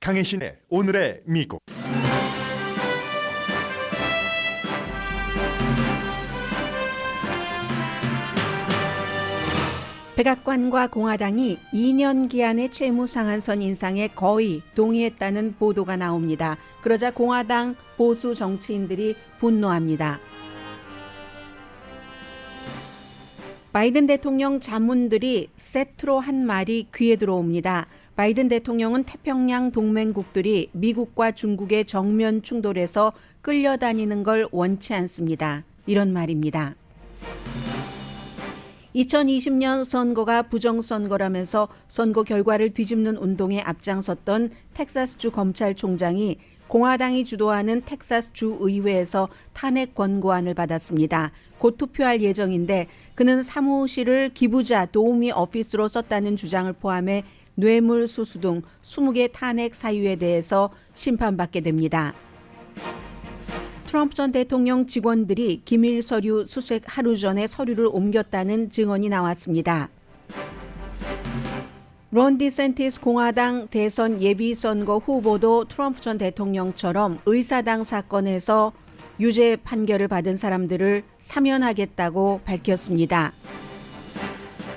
강혜신의 오늘의 미국. 백악관과 공화당이 2년 기한의 채무 상한선 인상에 거의 동의했다는 보도가 나옵니다. 그러자 공화당 보수 정치인들이 분노합니다. 바이든 대통령 자문들이 세트로 한 말이 귀에 들어옵니다. 바이든 대통령은 태평양 동맹국들이 미국과 중국의 정면 충돌에서 끌려다니는 걸 원치 않습니다. 이런 말입니다. 2020년 선거가 부정선거라면서 선거 결과를 뒤집는 운동에 앞장섰던 텍사스주 검찰총장이 공화당이 주도하는 텍사스주 의회에서 탄핵 권고안을 받았습니다. 곧 투표할 예정인데 그는 사무실을 기부자 도우미 오피스로 썼다는 주장을 포함해 뇌물수수 등 20개 탄핵 사유에 대해서 심판받게 됩니다. 트럼프 전 대통령 직원들이 기밀 서류 수색 하루 전에 서류를 옮겼다는 증언이 나왔습니다. 론 디센티스 공화당 대선 예비선거 후보도 트럼프 전 대통령처럼 의사당 사건에서 유죄 판결을 받은 사람들을 사면하겠다고 밝혔습니다.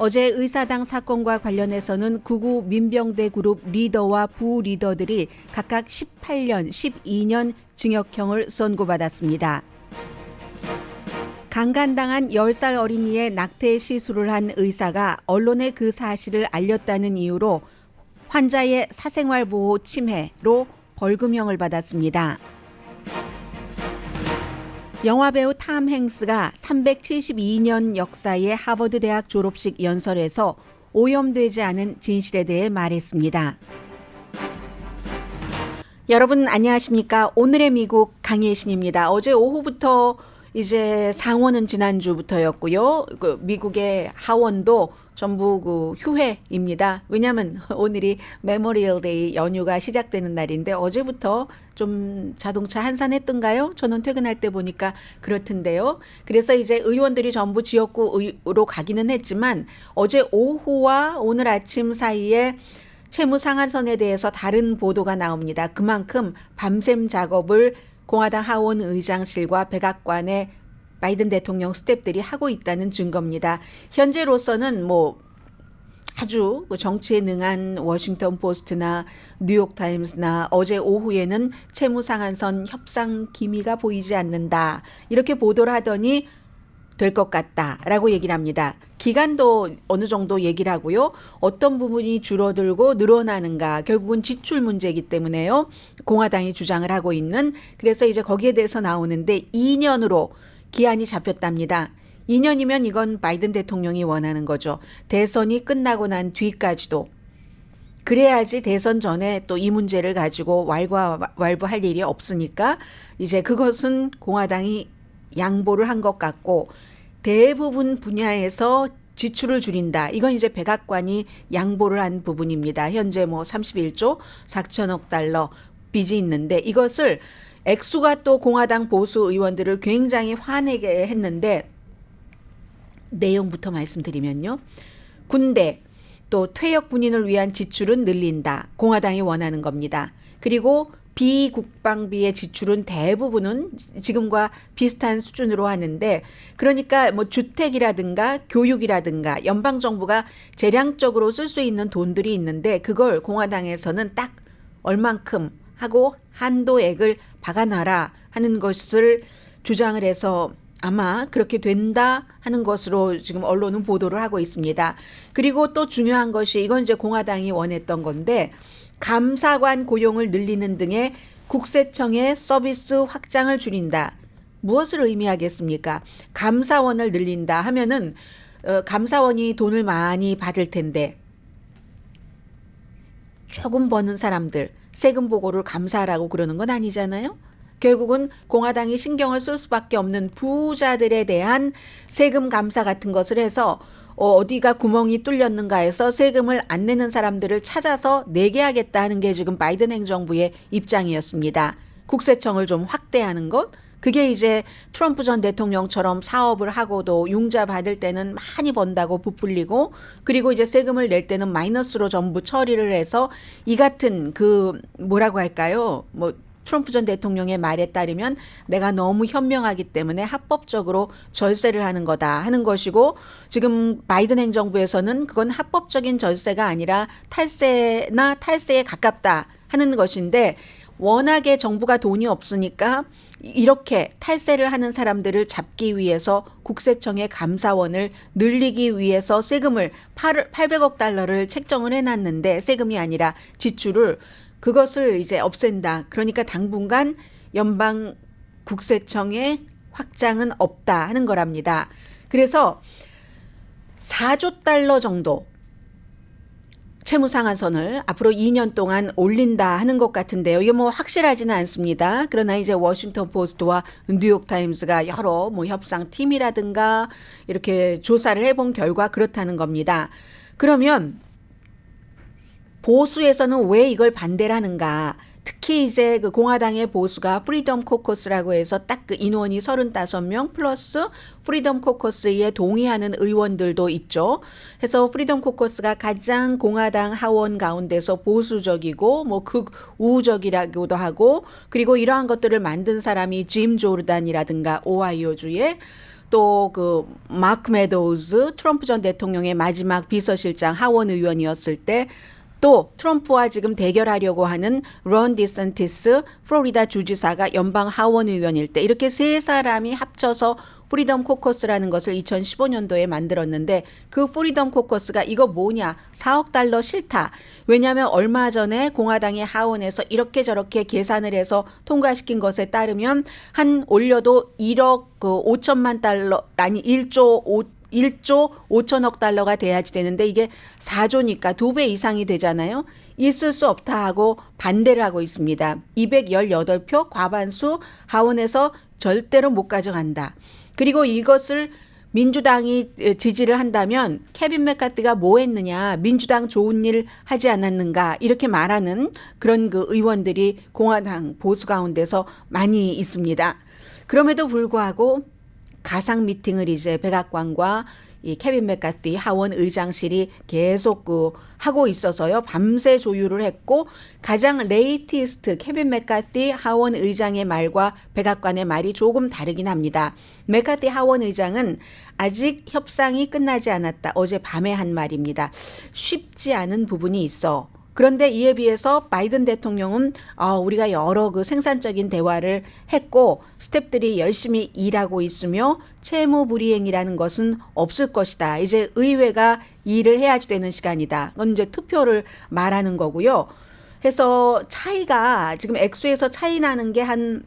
어제 의사당 사건과 관련해서는 극우 민병대 그룹 리더와 부리더들이 각각 18년, 12년 징역형을 선고받았습니다. 강간당한 10살 어린이의 낙태 시술을 한 의사가 언론에 그 사실을 알렸다는 이유로 환자의 사생활 보호 침해로 벌금형을 받았습니다. 영화배우 탐 행스가 372년 역사의 하버드 대학 졸업식 연설에서 오염되지 않은 진실에 대해 말했습니다. 여러분 안녕하십니까? 오늘의 미국 강혜신입니다. 어제 오후부터 이제 상원은 지난주부터였고요. 미국의 하원도 전부 휴회입니다. 왜냐하면 오늘이 메모리얼 데이 연휴가 시작되는 날인데 어제부터 좀 자동차 한산했던가요? 저는 퇴근할 때 보니까 그렇던데요. 그래서 이제 의원들이 전부 지역구로 가기는 했지만 어제 오후와 오늘 아침 사이에 채무 상한선에 대해서 다른 보도가 나옵니다. 그만큼 밤샘 작업을 공화당 하원 의장실과 백악관의 바이든 대통령 스태프들이 하고 있다는 증거입니다. 현재로서는 아주 정치에 능한 워싱턴 포스트나 뉴욕 타임스나 어제 오후에는 채무 상한선 협상 기미가 보이지 않는다. 이렇게 보도를 하더니 될 것 같다라고 얘기를 합니다. 기간도 어느 정도 얘기를 하고요. 어떤 부분이 줄어들고 늘어나는가. 결국은 지출 문제이기 때문에요. 공화당이 주장을 하고 있는. 그래서 이제 거기에 대해서 나오는데 2년으로 기한이 잡혔답니다. 2년이면 이건 바이든 대통령이 원하는 거죠. 대선이 끝나고 난 뒤까지도. 그래야지 대선 전에 또 이 문제를 가지고 왈부할 일이 없으니까 이제 그것은 공화당이 양보를 한 것 같고 대부분 분야에서 지출을 줄인다. 이건 이제 백악관이 양보를 한 부분입니다. 현재 31조 4천억 달러 빚이 있는데 이것을 액수가 또 공화당 보수 의원들을 굉장히 화내게 했는데 내용부터 말씀드리면요. 군대 또 퇴역 군인을 위한 지출은 늘린다. 공화당이 원하는 겁니다. 그리고 비국방비의 지출은 대부분은 지금과 비슷한 수준으로 하는데 그러니까 주택이라든가 교육이라든가 연방정부가 재량적으로 쓸 수 있는 돈들이 있는데 그걸 공화당에서는 딱 얼만큼 하고 한도액을 박아놔라 하는 것을 주장을 해서 아마 그렇게 된다 하는 것으로 지금 언론은 보도를 하고 있습니다. 그리고 또 중요한 것이 이건 이제 공화당이 원했던 건데 감사관 고용을 늘리는 등의 국세청의 서비스 확장을 줄인다. 무엇을 의미하겠습니까? 감사원을 늘린다 하면은 감사원이 돈을 많이 받을 텐데 조금 버는 사람들 세금 보고를 감사하라고 그러는 건 아니잖아요. 결국은 공화당이 신경을 쓸 수밖에 없는 부자들에 대한 세금 감사 같은 것을 해서 어디가 구멍이 뚫렸는가 해서 세금을 안 내는 사람들을 찾아서 내게 하겠다는 게 지금 바이든 행정부의 입장이었습니다. 국세청을 좀 확대하는 것 그게 이제 트럼프 전 대통령처럼 사업을 하고도 융자 받을 때는 많이 번다고 부풀리고 그리고 이제 세금을 낼 때는 마이너스로 전부 처리를 해서 이 같은 그 뭐라고 할까요? 뭐 트럼프 전 대통령의 말에 따르면 내가 너무 현명하기 때문에 합법적으로 절세를 하는 거다 하는 것이고 지금 바이든 행정부에서는 그건 합법적인 절세가 아니라 탈세나 탈세에 가깝다 하는 것인데 워낙에 정부가 돈이 없으니까 이렇게 탈세를 하는 사람들을 잡기 위해서 국세청의 감사원을 늘리기 위해서 세금을 800억 달러를 책정을 해놨는데 세금이 아니라 지출을 그것을 이제 없앤다. 그러니까 당분간 연방 국세청의 확장은 없다 하는 거랍니다. 그래서 4조 달러 정도 채무상한선을 앞으로 2년 동안 올린다 하는 것 같은데요. 이게 뭐 확실하지는 않습니다. 그러나 이제 워싱턴 포스트와 뉴욕타임스가 여러 뭐 협상팀이라든가 이렇게 조사를 해본 결과 그렇다는 겁니다. 그러면 보수에서는 왜 이걸 반대를 하는가? 특히 이제 그 공화당의 보수가 프리덤 코커스라고 해서 딱 그 인원이 35명 플러스 프리덤 코커스에 동의하는 의원들도 있죠. 해서 프리덤 코커스가 가장 공화당 하원 가운데서 보수적이고 뭐 극우적이라고도 하고 그리고 이러한 것들을 만든 사람이 짐 조르단이라든가 오하이오주의 또 그 마크 메도우즈 트럼프 전 대통령의 마지막 비서실장 하원 의원이었을 때 또 트럼프와 지금 대결하려고 하는 론 디센티스 플로리다 주지사가 연방 하원 의원일 때 이렇게 세 사람이 합쳐서 프리덤 코커스라는 것을 2015년도에 만들었는데 그 프리덤 코커스가 이거 뭐냐 4억 달러 싫다. 왜냐하면 얼마 전에 공화당의 하원에서 이렇게 저렇게 계산을 해서 통과시킨 것에 따르면 한 올려도 1억 5천만 달러 아니 1조 5천억 달러가 돼야지 되는데 이게 4조니까 2배 이상이 되잖아요. 있을 수 없다 하고 반대를 하고 있습니다. 218표 과반수 하원에서 절대로 못 가져간다. 그리고 이것을 민주당이 지지를 한다면 케빈 맥카티가 뭐 했느냐 민주당 좋은 일 하지 않았는가 이렇게 말하는 그런 그 의원들이 공화당 보수 가운데서 많이 있습니다. 그럼에도 불구하고 가상 미팅을 이제 백악관과 이 케빈 맥카티 하원 의장실이 계속 하고 있어서요. 밤새 조율을 했고 가장 레이티스트 케빈 맥카티 하원 의장의 말과 백악관의 말이 조금 다르긴 합니다. 맥카티 하원 의장은 아직 협상이 끝나지 않았다. 어제 밤에 한 말입니다. 쉽지 않은 부분이 있어. 그런데 이에 비해서 바이든 대통령은 우리가 여러 그 생산적인 대화를 했고 스태프들이 열심히 일하고 있으며 채무 불이행이라는 것은 없을 것이다. 이제 의회가 일을 해야지 되는 시간이다. 그건 이제 투표를 말하는 거고요. 해서 차이가 지금 액수에서 차이 나는 게 한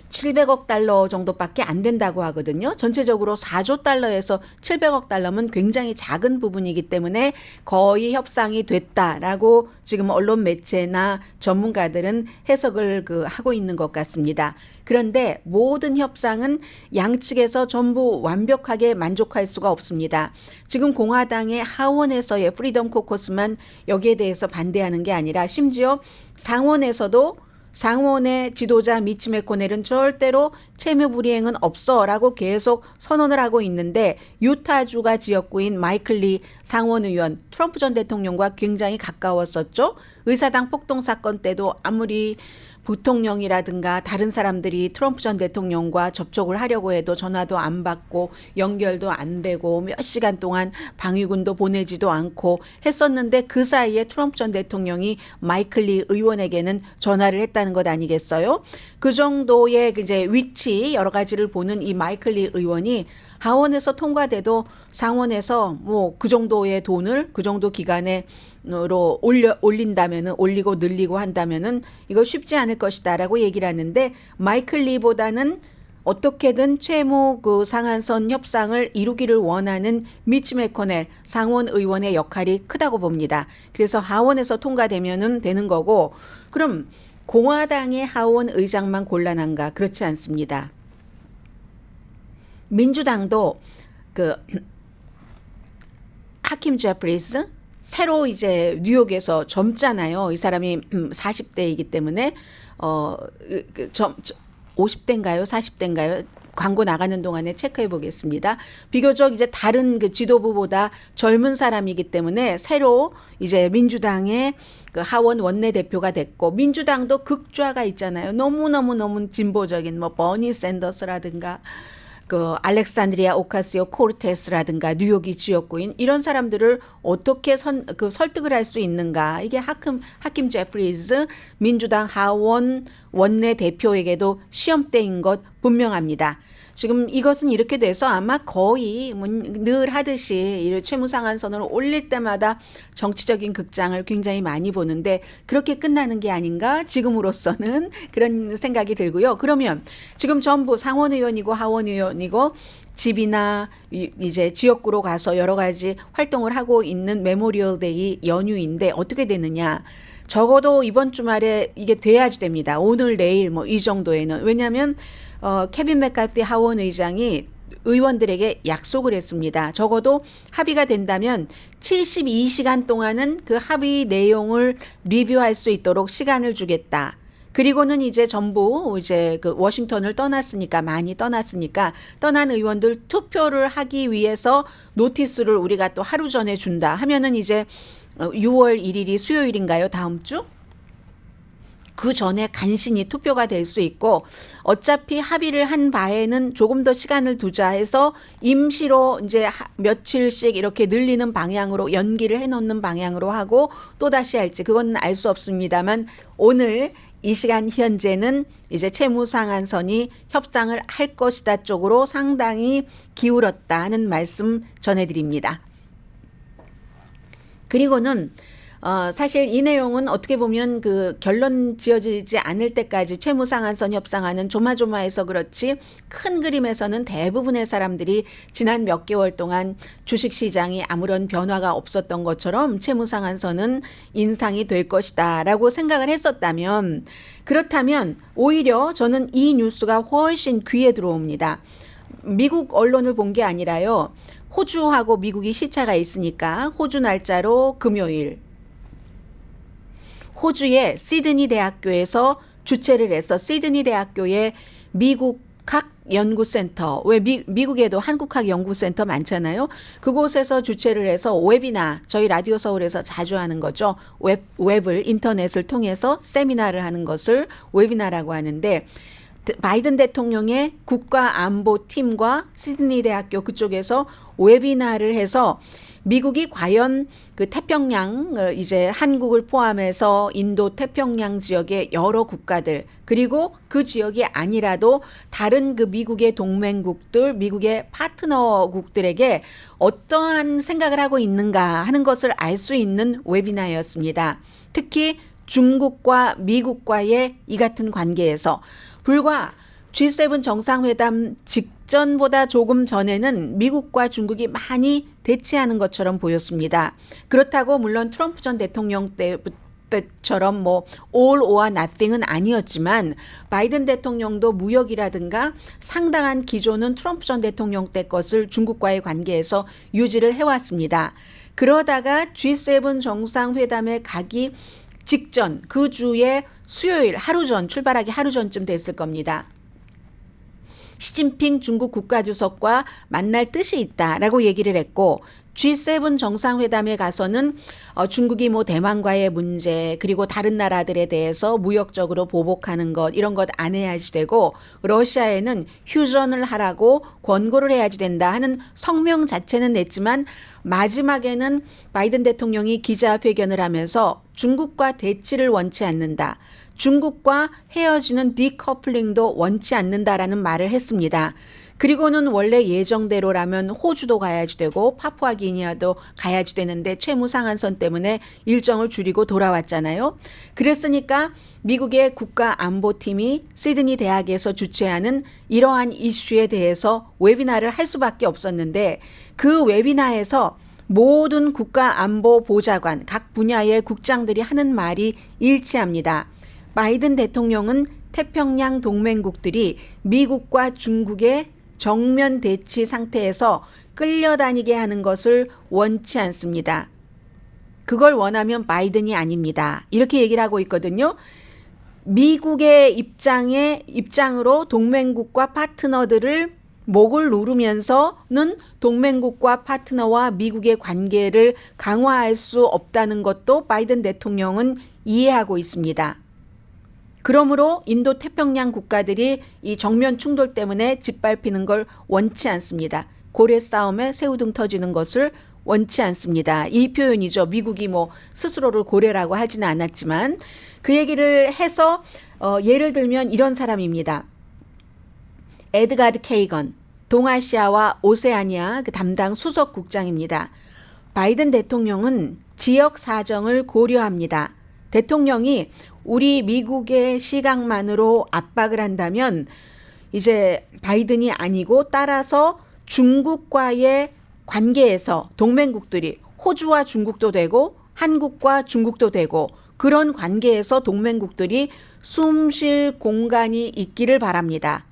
700억 달러 정도밖에 안 된다고 하거든요. 전체적으로 4조 달러에서 700억 달러면 굉장히 작은 부분이기 때문에 거의 협상이 됐다라고 지금 언론 매체나 전문가들은 해석을 하고 있는 것 같습니다. 그런데 모든 협상은 양측에서 전부 완벽하게 만족할 수가 없습니다. 지금 공화당의 하원에서의 프리덤 코커스만 여기에 대해서 반대하는 게 아니라 심지어 상원에서도 상원의 지도자 미치 매코넬은 절대로 채무 불이행은 없어라고 계속 선언을 하고 있는데 유타주가 지역구인 마이클 리 상원 의원 트럼프 전 대통령과 굉장히 가까웠었죠. 의사당 폭동 사건 때도 아무리 부통령이라든가 다른 사람들이 트럼프 전 대통령과 접촉을 하려고 해도 전화도 안 받고 연결도 안 되고 몇 시간 동안 방위군도 보내지도 않고 했었는데 그 사이에 트럼프 전 대통령이 마이클 리 의원에게는 전화를 했다는 것 아니겠어요? 그 정도의 이제 위치 여러 가지를 보는 이 마이클 리 의원이 하원에서 통과돼도 상원에서 뭐 그 정도의 돈을 그 정도 기간으로 올린다면은 올리고 늘리고 한다면은 이거 쉽지 않을 것이다라고 얘기를 하는데 마이클 리보다는 어떻게든 채무 상한선 협상을 이루기를 원하는 미치 매코넬 상원 의원의 역할이 크다고 봅니다. 그래서 하원에서 통과되면은 되는 거고 그럼 공화당의 하원 의장만 곤란한가? 그렇지 않습니다. 민주당도 하킴 제프리스 새로 이제 뉴욕에서 젊잖아요. 이 사람이 40대이기 때문에 50대인가요? 40대인가요? 광고 나가는 동안에 체크해 보겠습니다. 비교적 이제 다른 그 지도부보다 젊은 사람이기 때문에 새로 이제 민주당의 그 하원 원내대표가 됐고, 민주당도 극좌가 있잖아요. 너무 진보적인 뭐 버니 샌더스라든가 그 알렉산드리아 오카시오 코르테스라든가 뉴욕이 지역구인 이런 사람들을 어떻게 설득을 할 수 있는가. 이게 하킴 제프리즈 민주당 하원 원내대표에게도 시험대인 것 분명합니다. 지금 이것은 이렇게 돼서 아마 거의 늘 하듯이 이 채무상한선을 올릴 때마다 정치적인 극장을 굉장히 많이 보는데 그렇게 끝나는 게 아닌가 지금으로서는 그런 생각이 들고요. 그러면 지금 전부 상원의원이고 하원의원이고 집이나 이제 지역구로 가서 여러 가지 활동을 하고 있는 메모리얼 데이 연휴인데 어떻게 되느냐. 적어도 이번 주말에 이게 돼야지 됩니다. 오늘 내일 뭐 이 정도에는. 왜냐하면 케빈 맥카티 하원 의장이 의원들에게 약속을 했습니다. 적어도 합의가 된다면 72시간 동안은 그 합의 내용을 리뷰할 수 있도록 시간을 주겠다. 그리고는 이제 전부 이제 그 워싱턴을 떠났으니까 많이 떠났으니까 떠난 의원들 투표를 하기 위해서 노티스를 우리가 또 하루 전에 준다 하면은 이제 6월 1일이 수요일인가요? 다음 주? 그 전에 간신히 투표가 될 수 있고 어차피 합의를 한 바에는 조금 더 시간을 두자 해서 임시로 이제 며칠씩 이렇게 늘리는 방향으로 연기를 해놓는 방향으로 하고 또다시 할지 그건 알 수 없습니다만 오늘 이 시간 현재는 이제 채무상한선이 협상을 할 것이다 쪽으로 상당히 기울었다는 말씀 전해드립니다. 그리고는 사실 이 내용은 어떻게 보면 그 결론 지어지지 않을 때까지 채무상한선 협상하는 조마조마해서 그렇지 큰 그림에서는 대부분의 사람들이 지난 몇 개월 동안 주식시장이 아무런 변화가 없었던 것처럼 채무상한선은 인상이 될 것이다 라고 생각을 했었다면 그렇다면 오히려 저는 이 뉴스가 훨씬 귀에 들어옵니다. 미국 언론을 본 게 아니라요. 호주하고 미국이 시차가 있으니까 호주 날짜로 금요일 호주의 시드니 대학교에서 주최를 해서 시드니 대학교의 미국학 연구센터, 왜 미국에도 한국학 연구센터 많잖아요. 그곳에서 주최를 해서 웹이나 저희 라디오 서울에서 자주 하는 거죠. 웹을 인터넷을 통해서 세미나를 하는 것을 웨비나라고 하는데 바이든 대통령의 국가안보팀과 시드니 대학교 그쪽에서 웨비나를 해서 미국이 과연 그 태평양 이제 한국을 포함해서 인도 태평양 지역의 여러 국가들 그리고 그 지역이 아니라도 다른 그 미국의 동맹국들 미국의 파트너국들에게 어떠한 생각을 하고 있는가 하는 것을 알 수 있는 웨비나였습니다. 특히 중국과 미국과의 이 같은 관계에서 불과 G7 정상회담 직전보다 조금 전에는 미국과 중국이 많이 대치하는 것처럼 보였습니다. 그렇다고 물론 트럼프 전 대통령 때처럼 뭐 all or nothing은 아니었지만 바이든 대통령도 무역이라든가 상당한 기조는 트럼프 전 대통령 때 것을 중국과의 관계에서 유지를 해왔습니다. 그러다가 G7 정상회담에 가기 직전 그 주에 수요일 하루 전 출발하기 하루 전쯤 됐을 겁니다. 시진핑 중국 국가주석과 만날 뜻이 있다라고 얘기를 했고 G7 정상회담에 가서는 중국이 뭐 대만과의 문제 그리고 다른 나라들에 대해서 무역적으로 보복하는 것 이런 것 안 해야지 되고 러시아에는 휴전을 하라고 권고를 해야지 된다 하는 성명 자체는 냈지만 마지막에는 바이든 대통령이 기자회견을 하면서 중국과 대치를 원치 않는다. 중국과 헤어지는 디커플링도 원치 않는다라는 말을 했습니다. 그리고는 원래 예정대로라면 호주도 가야지 되고 파푸아기니아도 가야지 되는데 채무상한선 때문에 일정을 줄이고 돌아왔잖아요. 그랬으니까 미국의 국가안보팀이 시드니 대학에서 주최하는 이러한 이슈에 대해서 웨비나를 할 수밖에 없었는데 그 웨비나에서 모든 국가안보보좌관 각 분야의 국장들이 하는 말이 일치합니다. 바이든 대통령은 태평양 동맹국들이 미국과 중국의 정면 대치 상태에서 끌려다니게 하는 것을 원치 않습니다. 그걸 원하면 바이든이 아닙니다. 이렇게 얘기를 하고 있거든요. 미국의 입장으로 동맹국과 파트너들을 목을 누르면서는 동맹국과 파트너와 미국의 관계를 강화할 수 없다는 것도 바이든 대통령은 이해하고 있습니다. 그러므로 인도 태평양 국가들이 이 정면 충돌 때문에 짓밟히는 걸 원치 않습니다. 고래 싸움에 새우등 터지는 것을 원치 않습니다. 이 표현이죠. 미국이 뭐 스스로를 고래라고 하지는 않았지만 그 얘기를 해서 예를 들면 이런 사람입니다. 에드가드 케이건, 동아시아와 오세아니아 그 담당 수석국장입니다. 바이든 대통령은 지역 사정을 고려합니다. 대통령이 우리 미국의 시각만으로 압박을 한다면 이제 바이든이 아니고 따라서 중국과의 관계에서 동맹국들이 호주와 중국도 되고 한국과 중국도 되고 그런 관계에서 동맹국들이 숨 쉴 공간이 있기를 바랍니다.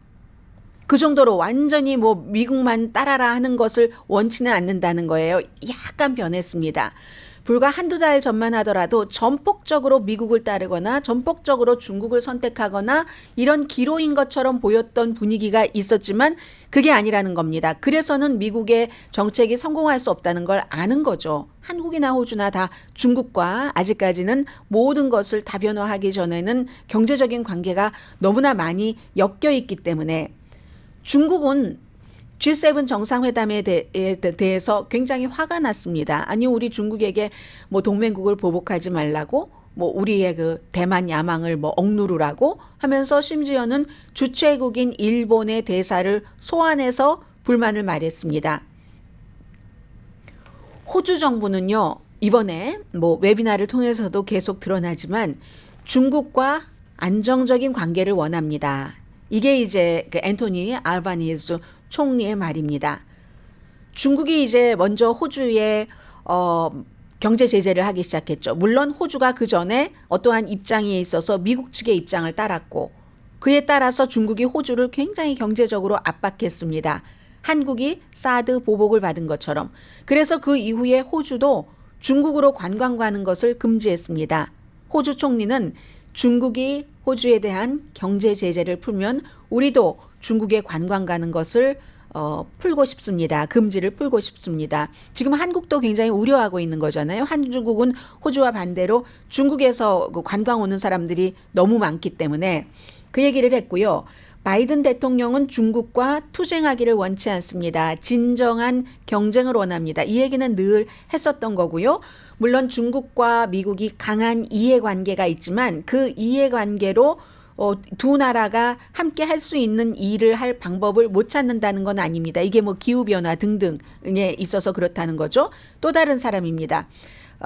그 정도로 완전히 뭐 미국만 따라라 하는 것을 원치는 않는다는 거예요. 약간 변했습니다. 불과 한두 달 전만 하더라도 전폭적으로 미국을 따르거나 전폭적으로 중국을 선택하거나 이런 기로인 것처럼 보였던 분위기가 있었지만 그게 아니라는 겁니다. 그래서는 미국의 정책이 성공할 수 없다는 걸 아는 거죠. 한국이나 호주나 다 중국과 아직까지는 모든 것을 다변화하기 전에는 경제적인 관계가 너무나 많이 엮여 있기 때문에 중국은 G7 정상회담에 대해서 굉장히 화가 났습니다. 아니 우리 중국에게 뭐 동맹국을 보복하지 말라고 뭐 우리의 그 대만 야망을 뭐 억누르라고 하면서 심지어는 주최국인 일본의 대사를 소환해서 불만을 말했습니다. 호주 정부는요 이번에 뭐 웨비나를 통해서도 계속 드러나지만 중국과 안정적인 관계를 원합니다. 이게 이제 그 앤토니 알바니즈 총리의 말입니다. 중국이 이제 먼저 호주에 경제 제재를 하기 시작했죠. 물론 호주가 그 전에 어떠한 입장에 있어서 미국 측의 입장을 따랐고 그에 따라서 중국이 호주를 굉장히 경제적으로 압박했습니다. 한국이 사드 보복을 받은 것처럼. 그래서 그 이후에 호주도 중국으로 관광 가는 것을 금지했습니다. 호주 총리는 중국이 호주에 대한 경제 제재를 풀면 우리도 중국에 관광 가는 것을 풀고 싶습니다. 금지를 풀고 싶습니다. 지금 한국도 굉장히 우려하고 있는 거잖아요. 한국은 호주와 반대로 중국에서 관광 오는 사람들이 너무 많기 때문에 그 얘기를 했고요. 바이든 대통령은 중국과 투쟁하기를 원치 않습니다. 진정한 경쟁을 원합니다. 이 얘기는 늘 했었던 거고요. 물론 중국과 미국이 강한 이해관계가 있지만 그 이해관계로 두 나라가 함께 할 수 있는 일을 할 방법을 못 찾는다는 건 아닙니다. 이게 뭐 기후변화 등등에 있어서 그렇다는 거죠. 또 다른 사람입니다.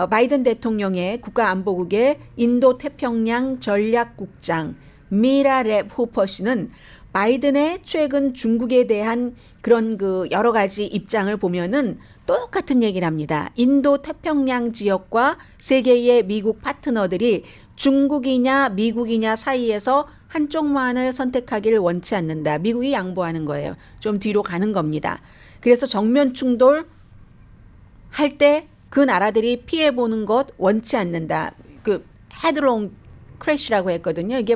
바이든 대통령의 국가안보국의 인도태평양 전략국장 미라 랩 후퍼 씨는 바이든의 최근 중국에 대한 그런 그 여러 가지 입장을 보면은 똑같은 얘기를 합니다. 인도태평양 지역과 세계의 미국 파트너들이 중국이냐 미국이냐 사이에서 한쪽만을 선택하기를 원치 않는다. 미국이 양보하는 거예요. 좀 뒤로 가는 겁니다. 그래서 정면 충돌 할 때 그 나라들이 피해보는 것 원치 않는다. 그 헤드롱 크래시라고 했거든요. 이게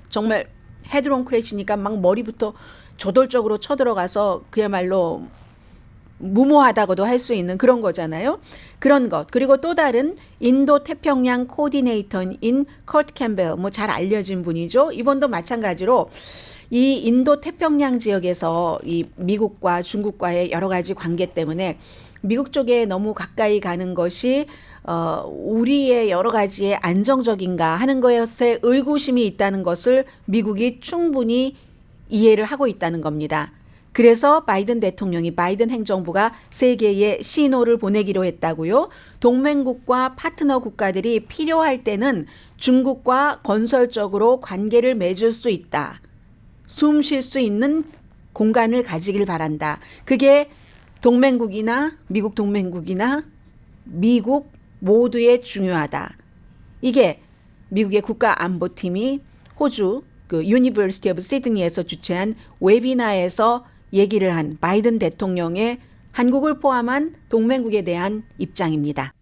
정말 헤드롱 크래시니까 막 머리부터 저돌적으로 쳐들어가서 그야말로 무모하다고도 할 수 있는 그런 거잖아요. 그런 것. 그리고 또 다른 인도 태평양 코디네이터인 커트 캠벨, 뭐 잘 알려진 분이죠. 이번도 마찬가지로 이 인도 태평양 지역에서 이 미국과 중국과의 여러 가지 관계 때문에 미국 쪽에 너무 가까이 가는 것이 우리의 여러 가지의 안정적인가 하는 것에 의구심이 있다는 것을 미국이 충분히 이해를 하고 있다는 겁니다. 그래서 바이든 대통령이 바이든 행정부가 세계에 신호를 보내기로 했다고요. 동맹국과 파트너 국가들이 필요할 때는 중국과 건설적으로 관계를 맺을 수 있다. 숨 쉴 수 있는 공간을 가지길 바란다. 그게 동맹국이나 미국 동맹국이나 미국 모두에 중요하다. 이게 미국의 국가안보팀이 호주 그 유니버시티 오브 시드니에서 주최한 웨비나에서 얘기를 한 바이든 대통령의 한국을 포함한 동맹국에 대한 입장입니다.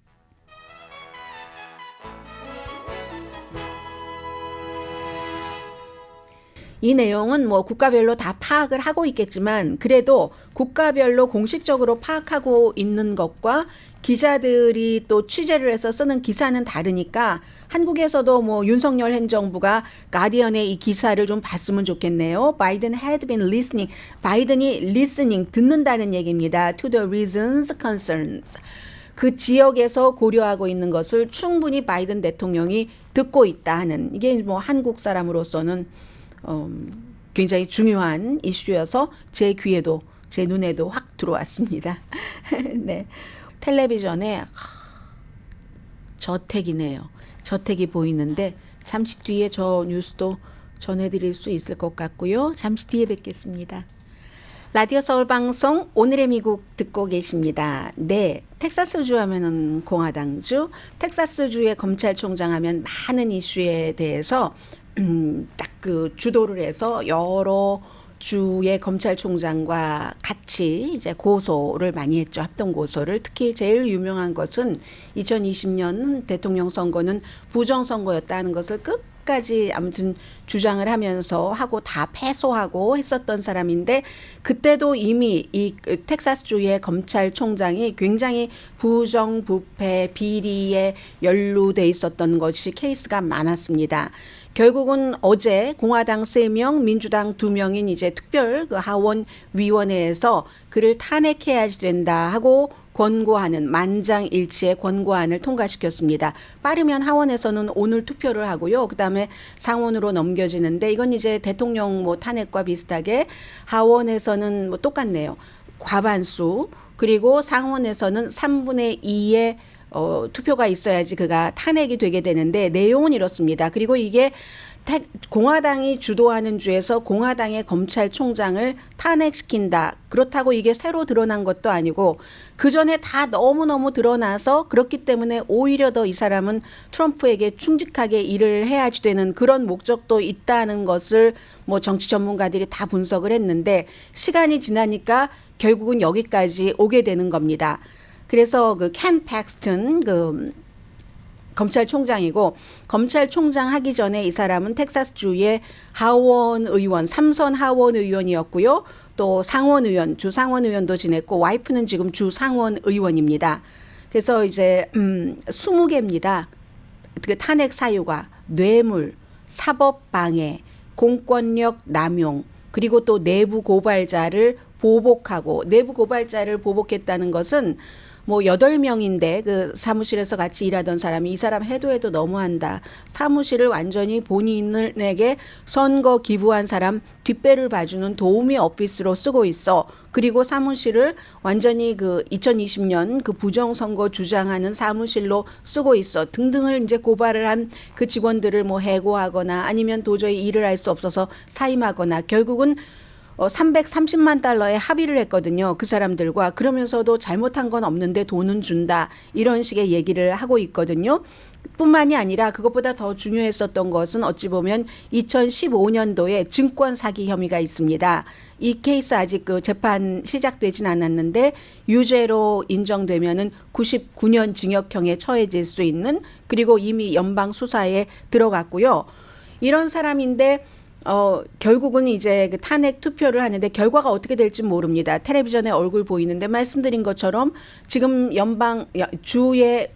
이 내용은 뭐 국가별로 다 파악을 하고 있겠지만 그래도 국가별로 공식적으로 파악하고 있는 것과 기자들이 또 취재를 해서 쓰는 기사는 다르니까 한국에서도 뭐 윤석열 행정부가 가디언의 이 기사를 좀 봤으면 좋겠네요. Biden had been listening. 바이든이 listening 듣는다는 얘기입니다. To the reasons, concerns. 그 지역에서 고려하고 있는 것을 충분히 바이든 대통령이 듣고 있다 하는 이게 뭐 한국 사람으로서는 굉장히 중요한 이슈여서 제 귀에도 제 눈에도 확 들어왔습니다. 네. 텔레비전에 저택이네요. 저택이 보이는데 잠시 뒤에 저 뉴스도 전해드릴 수 있을 것 같고요. 잠시 뒤에 뵙겠습니다. 라디오 서울 방송 오늘의 미국 듣고 계십니다. 네, 텍사스주 하면은 공화당주, 텍사스주의 검찰총장 하면 많은 이슈에 대해서 딱 그 주도를 해서 여러 주의 검찰총장과 같이 이제 고소를 많이 했죠. 합동 고소를. 특히 제일 유명한 것은 2020년 대통령 선거는 부정선거였다는 것을 끝까지 아무튼 주장을 하면서 하고 다 패소하고 했었던 사람인데 그때도 이미 이 텍사스주의 검찰총장이 굉장히 부정부패 비리에 연루돼 있었던 것이 케이스가 많았습니다. 결국은 어제 공화당 3명, 민주당 2명인 이제 특별 그 하원위원회에서 그를 탄핵해야지 된다 하고 권고하는 만장일치의 권고안을 통과시켰습니다. 빠르면 하원에서는 오늘 투표를 하고요. 그다음에 상원으로 넘겨지는데 이건 이제 대통령 뭐 탄핵과 비슷하게 하원에서는 뭐 똑같네요. 과반수 그리고 상원에서는 3분의 2의 투표가 있어야지 그가 탄핵이 되게 되는데 내용은 이렇습니다. 그리고 이게 공화당이 주도하는 주에서 공화당의 검찰총장을 탄핵시킨다. 그렇다고 이게 새로 드러난 것도 아니고 그전에 다 너무너무 드러나서 그렇기 때문에 오히려 더 이 사람은 트럼프에게 충직하게 일을 해야지 되는 그런 목적도 있다는 것을 뭐 정치 전문가들이 다 분석을 했는데 시간이 지나니까 결국은 여기까지 오게 되는 겁니다. 그래서 그 켄 팩스턴 그 검찰총장이고 검찰총장 하기 전에 이 사람은 텍사스주의 하원 의원, 3선 하원 의원이었고요. 또 상원 의원, 주 상원 의원도 지냈고 와이프는 지금 주 상원 의원입니다. 그래서 이제 20개입니다. 그 탄핵 사유가 뇌물, 사법 방해, 공권력 남용, 그리고 또 내부 고발자를 보복하고 내부 고발자를 보복했다는 것은 뭐 8명인데 그 사무실에서 같이 일하던 사람이 이 사람 해도 너무한다. 사무실을 완전히 본인에게 선거 기부한 사람 뒷배를 봐주는 도우미 오피스로 쓰고 있어. 그리고 사무실을 완전히 그 2020년 그 부정선거 주장하는 사무실로 쓰고 있어. 등등을 이제 고발을 한 그 직원들을 뭐 해고하거나 아니면 도저히 일을 할 수 없어서 사임하거나 결국은 330만 달러에 합의를 했거든요. 그 사람들과. 그러면서도 잘못한 건 없는데 돈은 준다. 이런 식의 얘기를 하고 있거든요. 뿐만이 아니라 그것보다 더 중요했었던 것은 어찌 보면 2015년도에 증권 사기 혐의가 있습니다. 이 케이스 아직 그 재판 시작되진 않았는데 유죄로 인정되면은 99년 징역형에 처해질 수 있는 그리고 이미 연방 수사에 들어갔고요. 이런 사람인데 결국은 이제 그 탄핵 투표를 하는데 결과가 어떻게 될지 모릅니다. 텔레비전에 얼굴 보이는데 말씀드린 것처럼 지금 주의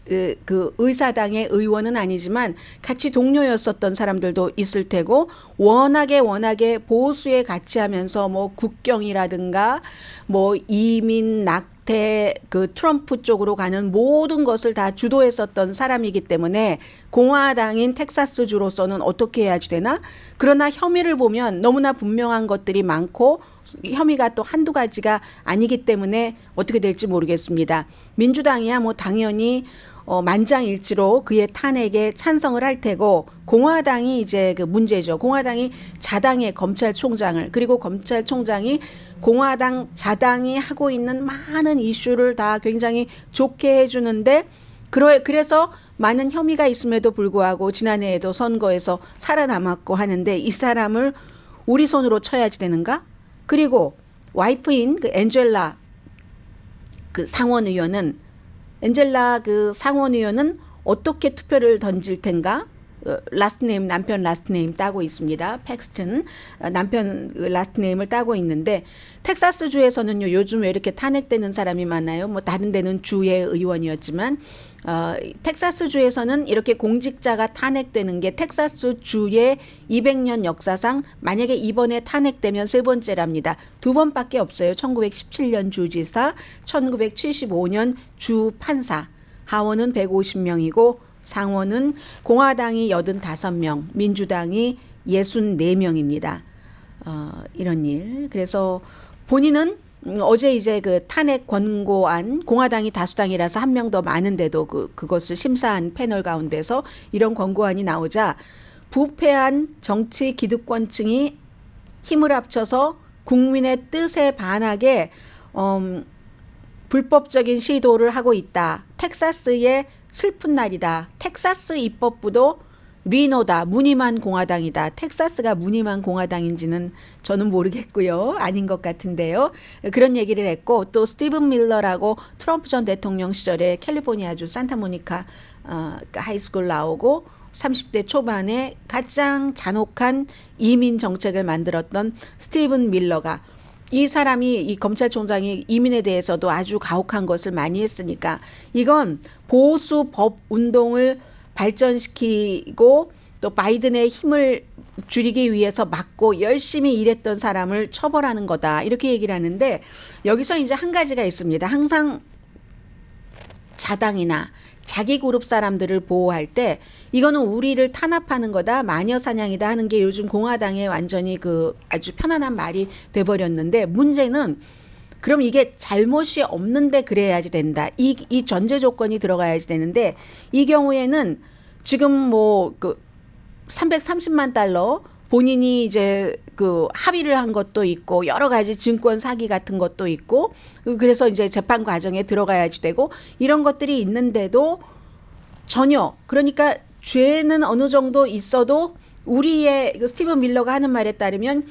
그 의사당의 의원은 아니지만 같이 동료였었던 사람들도 있을 테고 워낙에 보수에 같이 하면서 뭐 국경이라든가 뭐 이민 낙태 그 트럼프 쪽으로 가는 모든 것을 다 주도했었던 사람이기 때문에 공화당인 텍사스주로서는 어떻게 해야지 되나? 그러나 혐의를 보면 너무나 분명한 것들이 많고 혐의가 또 한두 가지가 아니기 때문에 어떻게 될지 모르겠습니다. 민주당이야 뭐 당연히 만장일치로 그의 탄핵에 찬성을 할 테고 공화당이 이제 그 문제죠. 공화당이 자당의 검찰총장을 그리고 검찰총장이 공화당 자당이 하고 있는 많은 이슈를 다 굉장히 좋게 해주는데 그래서 많은 혐의가 있음에도 불구하고 지난해에도 선거에서 살아남았고 하는데 이 사람을 우리 손으로 쳐야지 되는가? 그리고 와이프인 그 엔젤라 그 상원의원은 어떻게 투표를 던질 텐가? 라스트 네임, 남편 라스트 네임 따고 있습니다. 팩스튼 남편 라스트 네임을 따고 있는데 텍사스 주에서는요 요즘 왜 이렇게 탄핵되는 사람이 많아요? 뭐 다른 데는 주의 의원이었지만 텍사스 주에서는 이렇게 공직자가 탄핵되는 게 텍사스 주의 200년 역사상 만약에 이번에 탄핵되면 세 번째랍니다. 두 번밖에 없어요. 1917년 주지사, 1975년 주 판사. 하원은 150명이고 상원은 공화당이 85명, 민주당이 64명입니다. 이런 일. 그래서 본인은 어제 이제 그 탄핵 권고안 공화당이 다수당이라서 한 명 더 많은데도 그것을 심사한 패널 가운데서 이런 권고안이 나오자 부패한 정치 기득권층이 힘을 합쳐서 국민의 뜻에 반하게 불법적인 시도를 하고 있다. 텍사스의 슬픈 날이다. 텍사스 입법부도 리노다. 무늬만 공화당이다. 텍사스가 무늬만 공화당인지는 저는 모르겠고요. 아닌 것 같은데요. 그런 얘기를 했고 또 스티븐 밀러라고 트럼프 전 대통령 시절에 캘리포니아주 산타모니카 하이스쿨 나오고 30대 초반에 가장 잔혹한 이민 정책을 만들었던 스티븐 밀러가 이 사람이 이 검찰총장이 이민에 대해서도 아주 가혹한 것을 많이 했으니까 이건 보수 법 운동을 발전시키고 또 바이든의 힘을 줄이기 위해서 막고 열심히 일했던 사람을 처벌하는 거다. 이렇게 얘기를 하는데 여기서 이제 한 가지가 있습니다. 항상 자당이나 자기 그룹 사람들을 보호할 때 이거는 우리를 탄압하는 거다, 마녀 사냥이다 하는 게 요즘 공화당의 완전히 그 아주 편안한 말이 돼버렸는데 문제는 그럼 이게 잘못이 없는데 그래야지 된다. 이 전제 조건이 들어가야지 되는데 이 경우에는 지금 뭐 그 330만 달러 본인이 이제 그 합의를 한 것도 있고 여러 가지 증권 사기 같은 것도 있고 그래서 이제 재판 과정에 들어가야지 되고 이런 것들이 있는데도 전혀 그러니까 죄는 어느 정도 있어도 우리의 스티븐 밀러가 하는 말에 따르면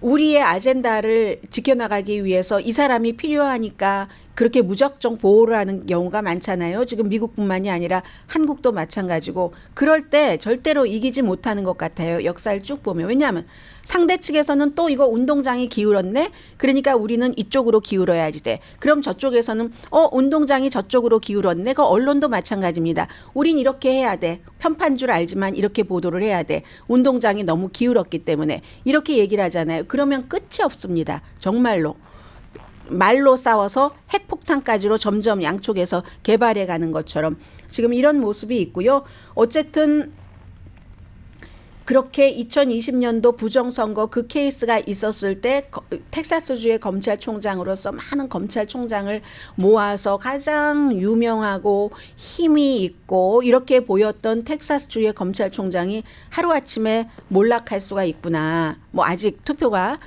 우리의 아젠다를 지켜나가기 위해서 이 사람이 필요하니까 그렇게 무작정 보호를 하는 경우가 많잖아요. 지금 미국뿐만이 아니라 한국도 마찬가지고 그럴 때 절대로 이기지 못하는 것 같아요. 역사를 쭉 보면. 왜냐하면 상대 측에서는 또 이거 운동장이 기울었네. 그러니까 우리는 이쪽으로 기울어야지 돼. 그럼 저쪽에서는 운동장이 저쪽으로 기울었네. 그 언론도 마찬가지입니다. 우린 이렇게 해야 돼. 편파인 줄 알지만 이렇게 보도를 해야 돼. 운동장이 너무 기울었기 때문에 이렇게 얘기를 하잖아요. 그러면 끝이 없습니다. 정말로. 말로 싸워서 핵폭탄까지로 점점 양쪽에서 개발해 가는 것처럼 지금 이런 모습이 있고요. 어쨌든 그렇게 2020년도 부정선거 그 케이스가 있었을 때 텍사스주의 검찰총장으로서 많은 검찰총장을 모아서 가장 유명하고 힘이 있고 이렇게 보였던 텍사스주의 검찰총장이 하루아침에 몰락할 수가 있구나. 뭐 아직 투표가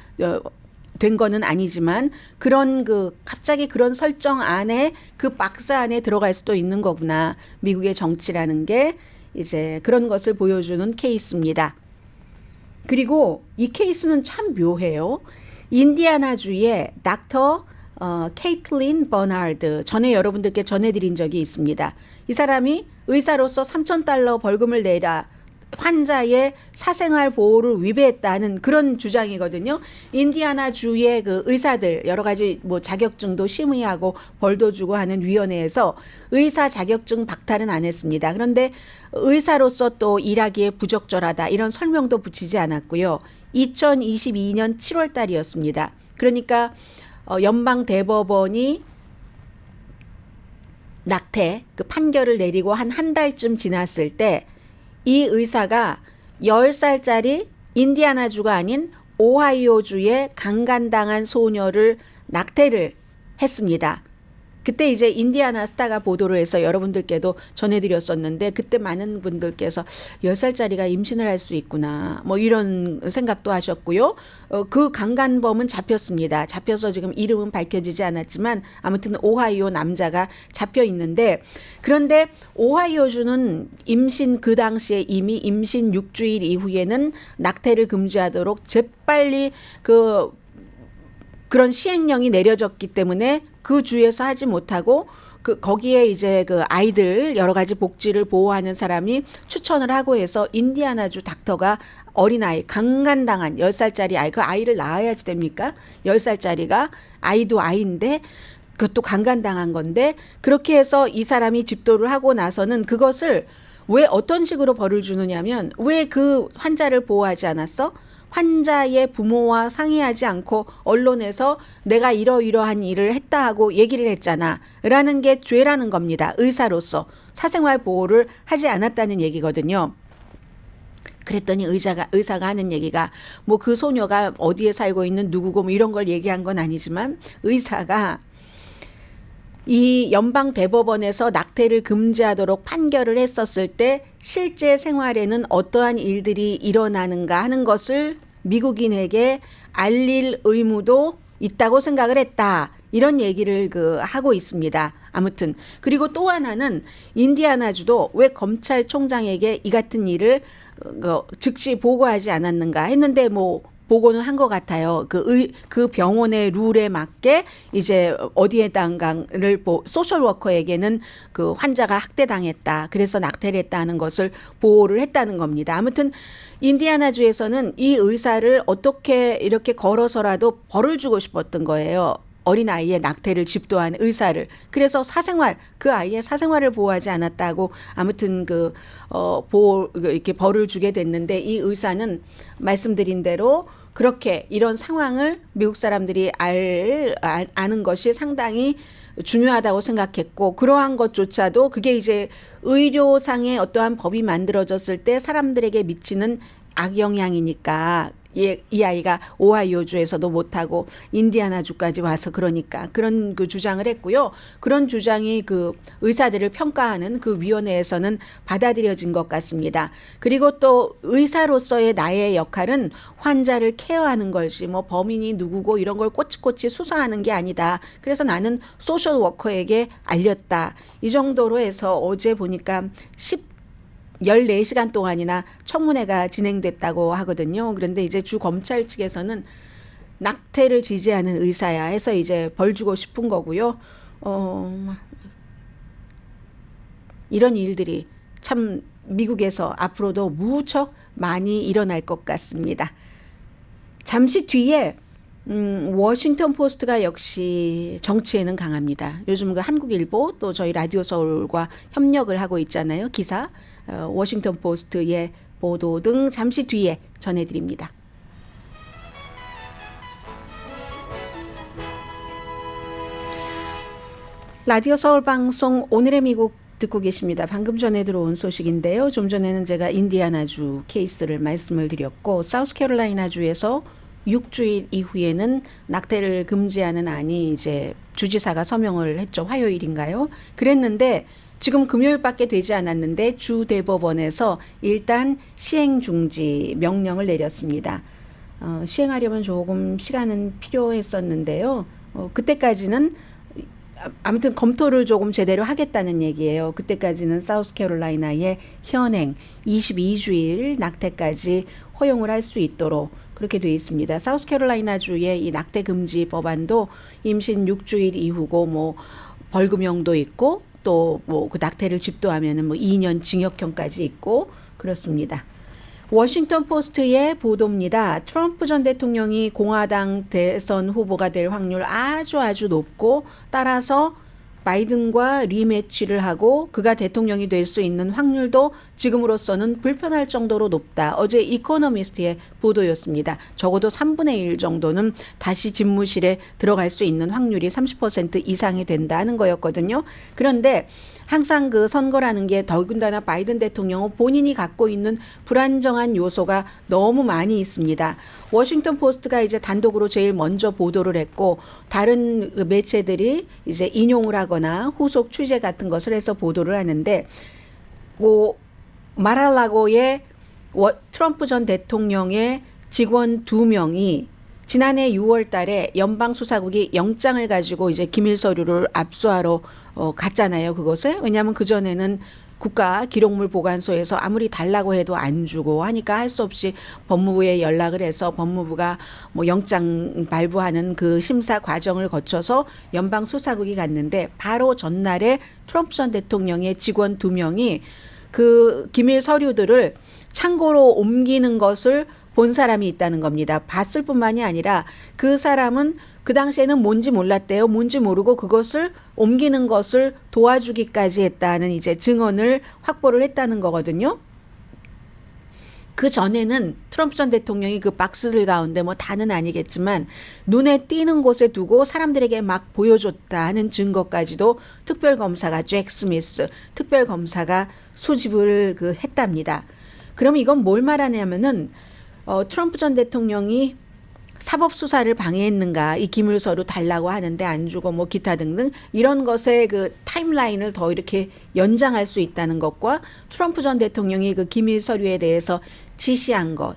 된 거는 아니지만 그런 갑자기 그런 설정 안에 그 박스 안에 들어갈 수도 있는 거구나. 미국의 정치라는 게 이제 그런 것을 보여주는 케이스입니다. 그리고 이 케이스는 참 묘해요. 인디아나주의 닥터 케이틀린 버나드 전에 여러분들께 전해드린 적이 있습니다. 이 사람이 의사로서 $3,000 벌금을 내라. 환자의 사생활 보호를 위배했다는 그런 주장이거든요. 인디아나 주의 그 의사들 여러 가지 뭐 자격증도 심의하고 벌도 주고 하는 위원회에서 의사 자격증 박탈은 안 했습니다. 그런데 의사로서 또 일하기에 부적절하다 이런 설명도 붙이지 않았고요. 2022년 7월 달이었습니다. 그러니까 연방 대법원이 낙태 그 판결을 내리고 한 달쯤 지났을 때 이 의사가 10살짜리 인디아나주가 아닌 오하이오주의 강간당한 소녀를 낙태를 했습니다. 그때 이제 인디아나 스타가 보도를 해서 여러분들께도 전해드렸었는데 그때 많은 분들께서 10살짜리가 임신을 할 수 있구나 뭐 이런 생각도 하셨고요. 그 강간범은 잡혔습니다. 잡혀서 지금 이름은 밝혀지지 않았지만 아무튼 오하이오 남자가 잡혀 있는데 그런데 오하이오주는 임신 그 당시에 이미 임신 6주일 이후에는 낙태를 금지하도록 재빨리 그런 시행령이 내려졌기 때문에 그 주에서 하지 못하고 거기에 이제 그 아이들 여러 가지 복지를 보호하는 사람이 추천을 하고 해서 인디아나주 닥터가 어린아이, 강간당한 10살짜리 아이, 그 아이를 낳아야지 됩니까? 10살짜리가 아이도 아이인데 그것도 강간당한 건데 그렇게 해서 이 사람이 집도를 하고 나서는 그것을 왜 어떤 식으로 벌을 주느냐면 왜 그 환자를 보호하지 않았어? 환자의 부모와 상의하지 않고 언론에서 내가 이러이러한 일을 했다 하고 얘기를 했잖아 라는 게 죄라는 겁니다. 의사로서 사생활 보호를 하지 않았다는 얘기거든요. 그랬더니 의사가 하는 얘기가 뭐 그 소녀가 어디에 살고 있는 누구고 뭐 이런 걸 얘기한 건 아니지만 의사가 이 연방 대법원에서 낙태를 금지하도록 판결을 했었을 때 실제 생활에는 어떠한 일들이 일어나는가 하는 것을 미국인에게 알릴 의무도 있다고 생각을 했다. 이런 얘기를 하고 있습니다. 아무튼 그리고 또 하나는 인디아나주도 왜 검찰총장에게 이 같은 일을 즉시 보고하지 않았는가 했는데 뭐 보고는 한 것 같아요. 그 병원의 룰에 맞게 이제 어디에단가를 소셜워커에게는 그 환자가 학대당했다. 그래서 낙태를 했다는 것을 보호를 했다는 겁니다. 아무튼 인디아나주에서는 이 의사를 어떻게 이렇게 걸어서라도 벌을 주고 싶었던 거예요. 어린아이의 낙태를 집도한 의사를. 그래서 그 아이의 사생활을 보호하지 않았다고 아무튼 이렇게 벌을 주게 됐는데 이 의사는 말씀드린 대로 그렇게 이런 상황을 미국 사람들이 아는 것이 상당히 중요하다고 생각했고 그러한 것조차도 그게 이제 의료상의 어떠한 법이 만들어졌을 때 사람들에게 미치는 악영향이니까 이 아이가 오하이오주에서도 못하고 인디아나주까지 와서 그러니까 그런 주장을 했고요. 그런 주장이 의사들을 평가하는 그 위원회에서는 받아들여진 것 같습니다. 그리고 또 의사로서의 나의 역할은 환자를 케어하는 것이 뭐 범인이 누구고 이런 걸 꼬치꼬치 수사하는 게 아니다. 그래서 나는 소셜워커에게 알렸다. 이 정도로 해서 어제 보니까 14시간 동안이나 청문회가 진행됐다고 하거든요. 그런데 이제 주 검찰 측에서는 낙태를 지지하는 의사야 해서 이제 벌 주고 싶은 거고요. 이런 일들이 참 미국에서 앞으로도 무척 많이 일어날 것 같습니다. 잠시 뒤에 워싱턴 포스트가 역시 정치에는 강합니다. 요즘 한국일보 또 저희 라디오 서울과 협력을 하고 있잖아요. 기사. 워싱턴 포스트의 보도 등 잠시 뒤에 전해드립니다. 라디오 서울 방송 오늘의 미국 듣고 계십니다. 방금 전에 들어온 소식인데요. 좀 전에는 제가 인디아나주 케이스를 말씀을 드렸고 사우스캐롤라이나주에서 6주일 이후에는 낙태를 금지하는 안이 이제 주지사가 서명을 했죠. 화요일인가요? 그랬는데 지금 금요일밖에 되지 않았는데 주 대법원에서 일단 시행 중지 명령을 내렸습니다. 시행하려면 조금 시간은 필요했었는데요. 그때까지는 아무튼 검토를 조금 제대로 하겠다는 얘기예요. 그때까지는 사우스캐롤라이나의 현행 22주일 낙태까지 허용을 할 수 있도록 그렇게 되어 있습니다. 사우스캐롤라이나주의 이 낙태 금지 법안도 임신 6주일 이후고 뭐 벌금형도 있고 또 뭐 그 낙태를 집도하면은 뭐 2년 징역형까지 있고 그렇습니다. 워싱턴 포스트의 보도입니다. 트럼프 전 대통령이 공화당 대선 후보가 될 확률 아주 높고 따라서 바이든과 리매치를 하고 그가 대통령이 될 수 있는 확률도 지금으로서는 불편할 정도로 높다. 어제 이코노미스트의 보도였습니다. 적어도 3분의 1 정도는 다시 집무실에 들어갈 수 있는 확률이 30% 이상이 된다는 거였거든요. 그런데 항상 그 선거라는 게 더군다나 바이든 대통령은 본인이 갖고 있는 불안정한 요소가 너무 많이 있습니다. 워싱턴 포스트가 이제 단독으로 제일 먼저 보도를 했고 다른 매체들이 이제 인용을 하거나 후속 취재 같은 것을 해서 보도를 하는데 마랄라고의 트럼프 전 대통령의 직원 2명이 지난해 6월 달에 연방수사국이 영장을 가지고 이제 기밀 서류를 압수하러 갔잖아요. 그것을. 왜냐하면 그전에는 국가 기록물 보관소에서 아무리 달라고 해도 안 주고 하니까 할 수 없이 법무부에 연락을 해서 법무부가 뭐 영장 발부하는 그 심사 과정을 거쳐서 연방 수사국이 갔는데 바로 전날에 트럼프 전 대통령의 직원 2명이 그 기밀 서류들을 창고로 옮기는 것을 본 사람이 있다는 겁니다. 봤을 뿐만이 아니라 그 사람은 그 당시에는 뭔지 몰랐대요. 뭔지 모르고 그것을 옮기는 것을 도와주기까지 했다는 이제 증언을 확보를 했다는 거거든요. 그 전에는 트럼프 전 대통령이 그 박스들 가운데 뭐 다는 아니겠지만 눈에 띄는 곳에 두고 사람들에게 막 보여줬다는 증거까지도 특별검사가 잭 스미스 특별검사가 수집을 했답니다. 그럼 이건 뭘 말하냐면은 트럼프 전 대통령이 사법 수사를 방해했는가, 이 기밀 서류 달라고 하는데 안 주고 뭐 기타 등등 이런 것의 그 타임라인을 더 이렇게 연장할 수 있다는 것과 트럼프 전 대통령이 그 기밀 서류에 대해서 지시한 것,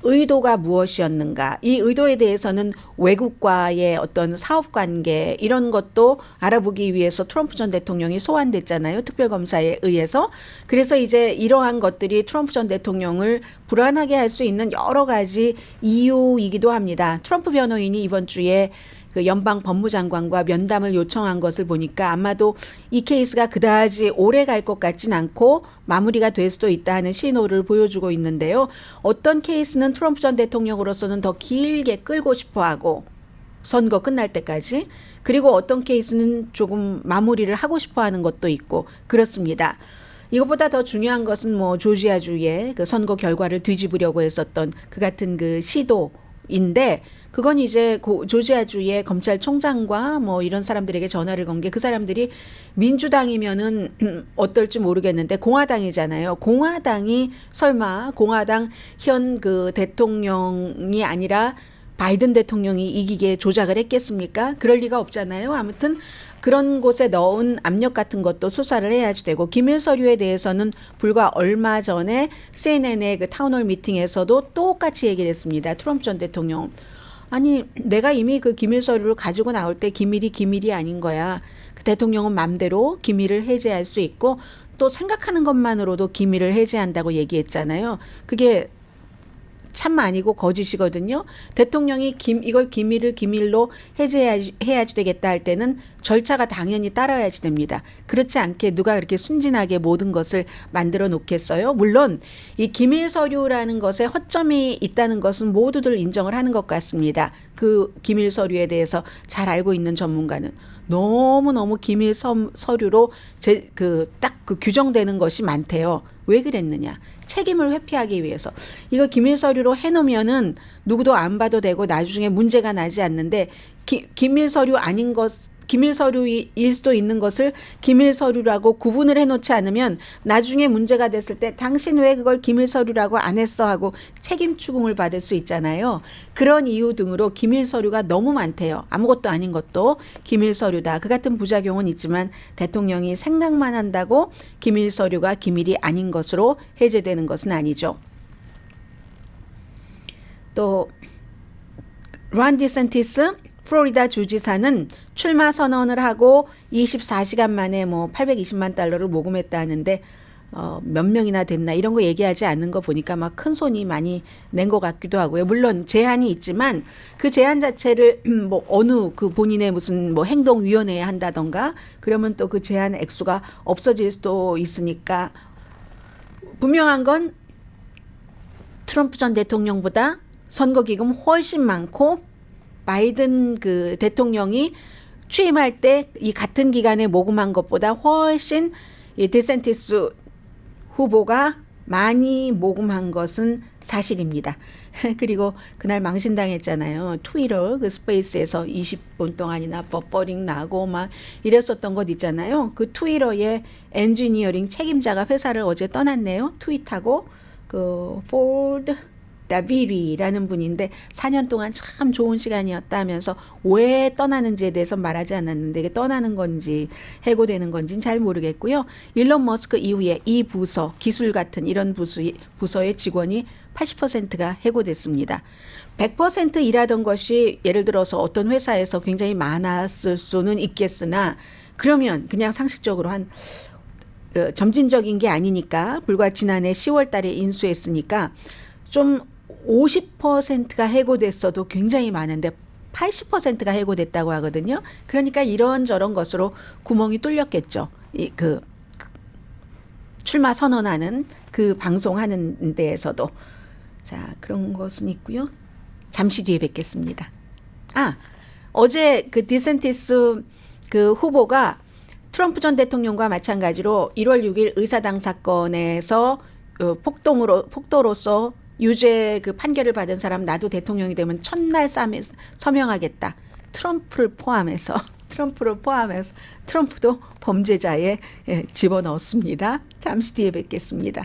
의도가 무엇이었는가, 이 의도에 대해서는 외국과의 어떤 사업 관계 이런 것도 알아보기 위해서 트럼프 전 대통령이 소환됐잖아요. 특별검사에 의해서. 그래서 이제 이러한 것들이 트럼프 전 대통령을 불안하게 할 수 있는 여러 가지 이유이기도 합니다. 트럼프 변호인이 이번 주에 그 연방 법무장관과 면담을 요청한 것을 보니까 아마도 이 케이스가 그다지 오래 갈 것 같진 않고 마무리가 될 수도 있다 하는 신호를 보여주고 있는데요. 어떤 케이스는 트럼프 전 대통령으로서는 더 길게 끌고 싶어하고 선거 끝날 때까지, 그리고 어떤 케이스는 조금 마무리를 하고 싶어하는 것도 있고 그렇습니다. 이것보다 더 중요한 것은 뭐 조지아주의 그 선거 결과를 뒤집으려고 했었던 그 같은 그 시도인데, 그건 이제 조지아주의 검찰총장과 뭐 이런 사람들에게 전화를 건 게, 그 사람들이 민주당이면은 어떨지 모르겠는데 공화당이잖아요. 공화당이 설마 공화당 현 그 대통령이 아니라 바이든 대통령이 이기게 조작을 했겠습니까? 그럴 리가 없잖아요. 아무튼 그런 곳에 넣은 압력 같은 것도 수사를 해야지 되고, 기밀 서류에 대해서는 불과 얼마 전에 CNN의 그 타운홀 미팅에서도 똑같이 얘기를 했습니다. 트럼프 전 대통령. 아니, 내가 이미 그 기밀 서류를 가지고 나올 때 기밀이 아닌 거야. 그 대통령은 맘대로 기밀을 해제할 수 있고 또 생각하는 것만으로도 기밀을 해제한다고 얘기했잖아요. 그게 참 아니고 거짓이거든요. 대통령이 이걸 기밀로 해제해야지 되겠다 할 때는 절차가 당연히 따라야지 됩니다. 그렇지 않게 누가 그렇게 순진하게 모든 것을 만들어 놓겠어요? 물론 이 기밀 서류라는 것에 허점이 있다는 것은 모두들 인정을 하는 것 같습니다. 그 기밀 서류에 대해서 잘 알고 있는 전문가는 너무너무 기밀 서류로 딱 그 규정되는 것이 많대요. 왜 그랬느냐? 책임을 회피하기 위해서. 이거 기밀 서류로 해놓으면은 누구도 안 봐도 되고 나중에 문제가 나지 않는데, 기밀 서류 아닌 것, 기밀 서류일 수도 있는 것을 기밀 서류라고 구분을 해놓지 않으면 나중에 문제가 됐을 때 당신 왜 그걸 기밀 서류라고 안 했어 하고 책임 추궁을 받을 수 있잖아요. 그런 이유 등으로 기밀 서류가 너무 많대요. 아무것도 아닌 것도 기밀 서류다. 그 같은 부작용은 있지만 대통령이 생각만 한다고 기밀 서류가 기밀이 아닌 것으로 해제되는 것은 아니죠. 또 론 디샌티스 플로리다 주지사는 출마 선언을 하고 24시간 만에 뭐 820만 달러를 모금했다 하는데 몇 명이나 됐나 이런 거 얘기하지 않는 거 보니까 막 큰 손이 많이 낸 것 같기도 하고요. 물론 제한이 있지만 그 제한 자체를 뭐 어느 그 본인의 무슨 뭐 행동위원회에 한다던가 그러면 또 그 제한 액수가 없어질 수도 있으니까, 분명한 건 트럼프 전 대통령보다 선거기금 훨씬 많고 바이든 그 대통령이 취임할 때 이 같은 기간에 모금한 것보다 훨씬 이 디샌티스 후보가 많이 모금한 것은 사실입니다. 그리고 그날 망신당했잖아요. 트위터 그 스페이스에서 20분 동안이나 버퍼링 나고 막 이랬었던 것 있잖아요. 그 트위터의 엔지니어링 책임자가 회사를 어제 떠났네요. 트윗하고 그 폴드 다비리라는 분인데 4년 동안 참 좋은 시간이었다 하면서 왜 떠나는지에 대해서 말하지 않았는데, 이게 떠나는 건지 해고되는 건지는 잘 모르겠고요. 일론 머스크 이후에 이 부서, 기술 같은 이런 부서의 직원이 80%가 해고됐습니다. 100% 일하던 것이 예를 들어서 어떤 회사에서 굉장히 많았을 수는 있겠으나, 그러면 그냥 상식적으로 한 점진적인 게 아니니까 불과 지난해 10월 달에 인수했으니까 좀 50%가 해고됐어도 굉장히 많은데 80%가 해고됐다고 하거든요. 그러니까 이런저런 것으로 구멍이 뚫렸겠죠. 출마 선언하는 그 방송하는 데에서도. 자, 그런 것은 있고요. 잠시 뒤에 뵙겠습니다. 어제 그 디센티스 그 후보가 트럼프 전 대통령과 마찬가지로 1월 6일 의사당 사건에서 폭도로서 유죄 그 판결을 받은 사람 나도 대통령이 되면 첫날 서명하겠다. 트럼프를 포함해서 트럼프도 범죄자에 집어넣었습니다. 잠시 뒤에 뵙겠습니다.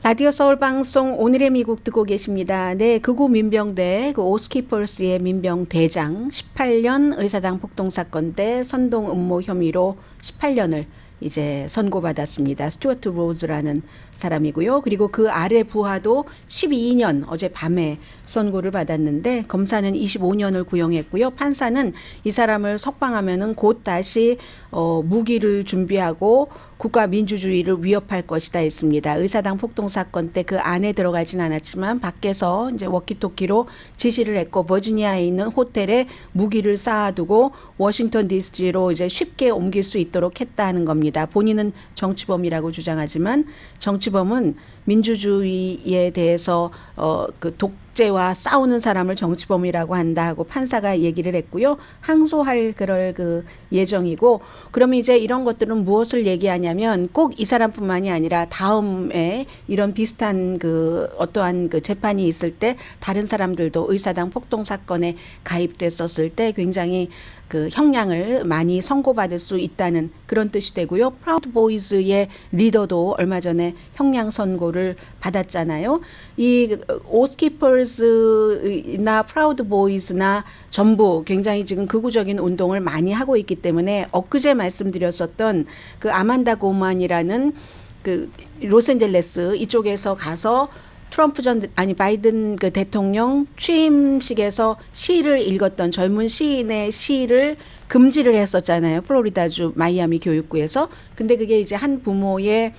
라디오 서울 방송 오늘의 미국 듣고 계십니다. 네, 극우 민병대 그 오스키퍼스의 민병 대장 18년 의사당 폭동 사건 때 선동 음모 혐의로 18년을 이제 선고받았습니다. 스튜어트 로즈라는 사람이고요. 그리고 그 아래 부하도 12년 어제 밤에 선고를 받았는데 검사는 25년을 구형했고요. 판사는 이 사람을 석방하면은 곧 다시 무기를 준비하고 국가 민주주의를 위협할 것이다 했습니다. 의사당 폭동 사건 때 그 안에 들어가진 않았지만 밖에서 이제 워키토키로 지시를 했고 버지니아에 있는 호텔에 무기를 쌓아두고 워싱턴 DC로 이제 쉽게 옮길 수 있도록 했다는 겁니다. 본인은 정치범이라고 주장하지만 정치범은 민주주의에 대해서 그 독재와 싸우는 사람을 정치범이라고 한다 하고 판사가 얘기를 했고요. 항소할 그럴 그 예정이고 그러면 이제 이런 것들은 무엇을 얘기하냐면 꼭 이 사람뿐만이 아니라 다음에 이런 비슷한 그 어떠한 그 재판이 있을 때 다른 사람들도 의사당 폭동 사건에 가입됐었을 때 굉장히 그 형량을 많이 선고받을 수 있다는 그런 뜻이 되고요. 프라우드 보이즈의 리더도 얼마 전에 형량 선고를 받았잖아요. 이 오스키퍼스나 프라우드 보이즈나 전부 굉장히 지금 극우적인 운동을 많이 하고 있기 때문에 엊그제 말씀드렸었던 그 아만다 고만이라는 그 로스앤젤레스 이쪽에서 가서 바이든 그 대통령 취임식에서 시를 읽었던 젊은 시인의 시를 금지를 했었잖아요. 플로리다주 마이애미 교육구에서. 근데 그게 이제 한 부모의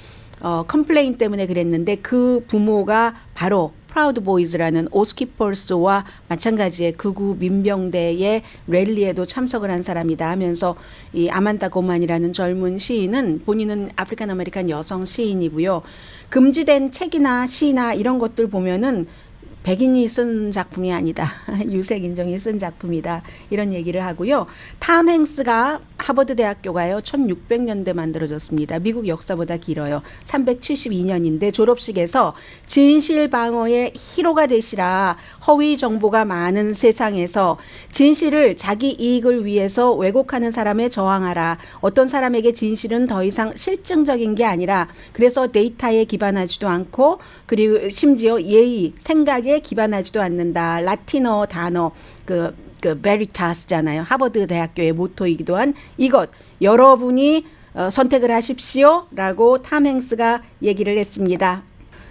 컴플레인 때문에 그랬는데 그 부모가 바로 프라우드 보이즈라는 오스키퍼스와 마찬가지의 극우 민병대의 랠리에도 참석을 한 사람이다 하면서 이 아만다 고만이라는 젊은 시인은 본인은 아프리칸 아메리칸 여성 시인이고요. 금지된 책이나 시나 이런 것들 보면은 백인이 쓴 작품이 아니다. 유색 인종이 쓴 작품이다. 이런 얘기를 하고요. 탐 행스가 하버드 대학교가요. 1600년대 만들어졌습니다. 미국 역사보다 길어요. 372년인데 졸업식에서 진실 방어의 히로가 되시라. 허위 정보가 많은 세상에서 진실을 자기 이익을 위해서 왜곡하는 사람에 저항하라. 어떤 사람에게 진실은 더 이상 실증적인 게 아니라 그래서 데이터에 기반하지도 않고 그리고 심지어 예의, 생각에 기반하지도 않는다. 라틴어 단어 그 베리타스잖아요. 하버드 대학교의 모토이기도 한 이것 여러분이 선택을 하십시오라고 탐 행스가 얘기를 했습니다.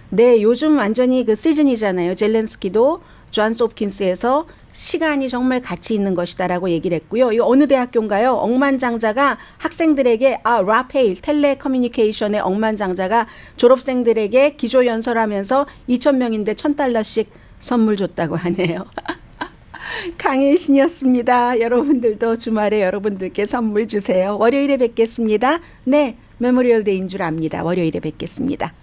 네, 요즘 완전히 그 시즌이잖아요. 젤렌스키도 존스 홉킨스에서 시간이 정말 가치 있는 것이다라고 얘기를 했고요. 이 어느 대학교인가요? 억만장자가 학생들에게 라페일 텔레커뮤니케이션의 억만장자가 졸업생들에게 기조연설하면서 2,000명인데 $1,000씩 선물 줬다고 하네요. 강혜의 신이었습니다. 여러분들도 주말에 여러분들께 선물 주세요. 월요일에 뵙겠습니다. 네, 메모리얼 데이인 줄 압니다. 월요일에 뵙겠습니다.